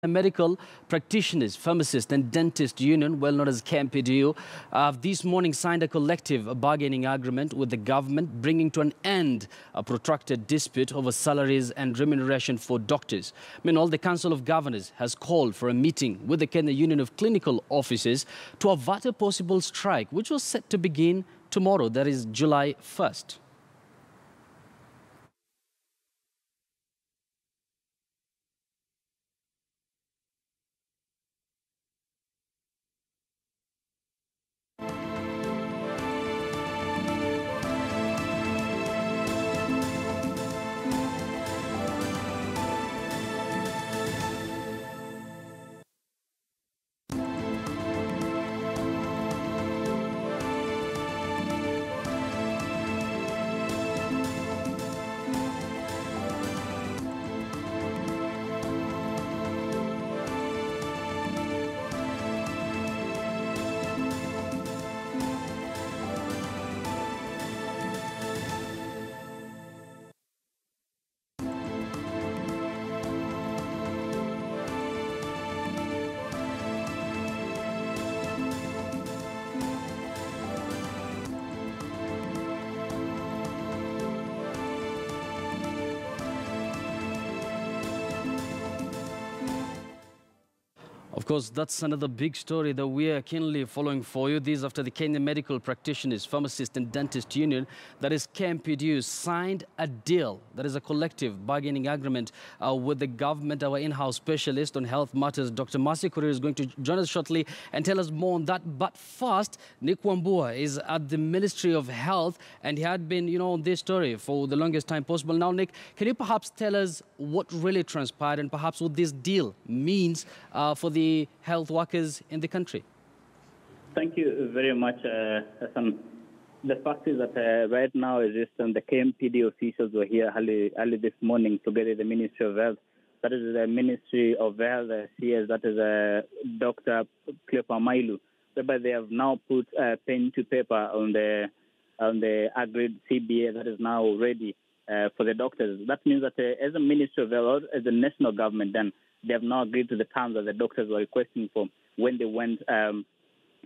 The Medical Practitioners, Pharmacists and Dentist Union, well known as KMPDU, this morning signed a collective bargaining agreement with the government, bringing to an end a protracted dispute over salaries and remuneration for doctors. Meanwhile, the Council of Governors has called for a meeting with the Kenya Union of Clinical Officers to avert a possible strike, which was set to begin tomorrow, that is July 1st. Of course, that's another big story that we are keenly following for you. This after the Kenya Medical Practitioners, Pharmacists and Dentist Union, that is KMPDU, signed a deal, that is a collective bargaining agreement with the government. Our in-house specialist on health matters, Dr. Mercy Korir, is going to join us shortly and tell us more on that. But first, Nick Wambua is at the Ministry of Health, and he had been, on this story for the longest time possible. Now, Nick, can you perhaps tell us what really transpired and perhaps what this deal means for the health workers in the country? Thank you very much, Hassan. The fact is that right now, the KMPD officials were here early this morning together with the Ministry of Health. That is the Ministry of Health, CS, that is Dr. Cleopa Mailu, whereby they have now put pen to paper on the agreed CBA that is now ready for the doctors. That means that as a Ministry of Health, as a national government, then they have now agreed to the terms that the doctors were requesting for when they went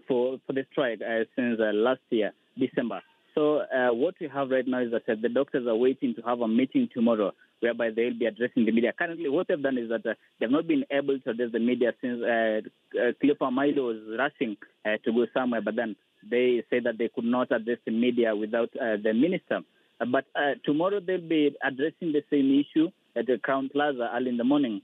for the strike since last year, December. So what we have right now is that the doctors are waiting to have a meeting tomorrow whereby they will be addressing the media. Currently, what they've done is that they have not been able to address the media since Cleopa Mailu was rushing to go somewhere, but then they say that they could not address the media without the minister. But tomorrow they'll be addressing the same issue at the Crown Plaza early in the morning.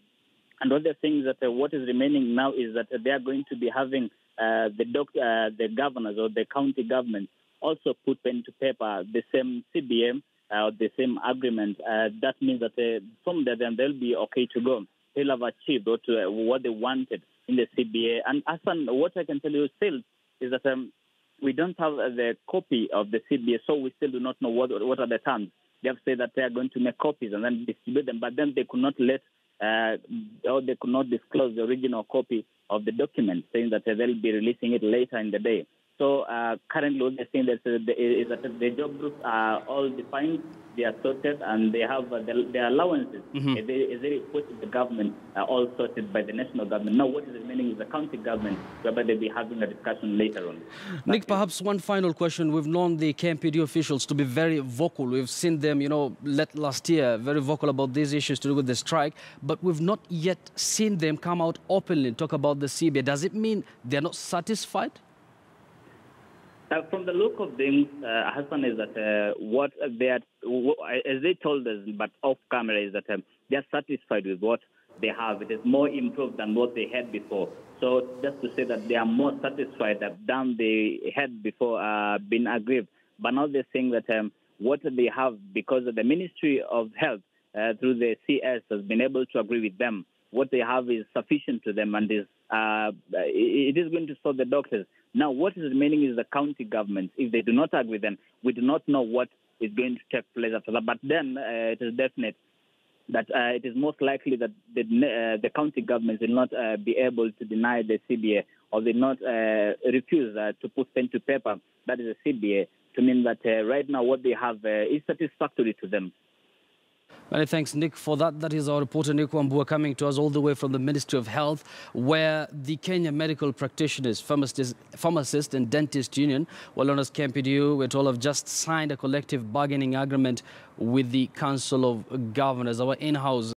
And what they're saying is that what is remaining now is that they are going to be having the governors or the county government also put pen to paper the same CBA or the same agreement. That means that from there, then they'll be okay to go. They'll have achieved what they wanted in the CBA. And Hassan, what I can tell you still is that we don't have the copy of the CBA, so we still do not know what are the terms. They have said that they are going to make copies and then distribute them, but then they could not or they could not disclose the original copy of the document, saying that they'll be releasing it later in the day. So currently what they're saying is that the job groups are all defined, they are sorted, and they have their allowances. They report to the government all sorted by the national government. Now what is remaining is the county government, whereby they'll be having a discussion later on. Nick, perhaps one final question. We've known the KMPD officials to be very vocal. We've seen them, last year, very vocal about these issues to do with the strike, but we've not yet seen them come out openly and talk about the CBA. Does it mean they're not satisfied? From the look of things, Hassan, is that what they are, as they told us, but off camera, is that they are satisfied with what they have. It is more improved than what they had before. So just to say that they are more satisfied than they had before been aggrieved. But now they're saying that what they have, because the Ministry of Health through the CS has been able to agree with them, what they have is sufficient to them, and it is going to solve the doctors. Now, what is remaining is the county government. If they do not agree, then we do not know what is going to take place after that. But then it is definite that it is most likely that the county government will not be able to deny the CBA, or will not refuse to put pen to paper, that is the CBA, to mean that right now what they have is satisfactory to them. Many thanks, Nick, for that. That is our reporter, Nick Wambua, coming to us all the way from the Ministry of Health, where the Kenya Medical Practitioners, Pharmacist and Dentist Union, well known as KMPDU, we're told have just signed a collective bargaining agreement with the Council of Governors. Our in-house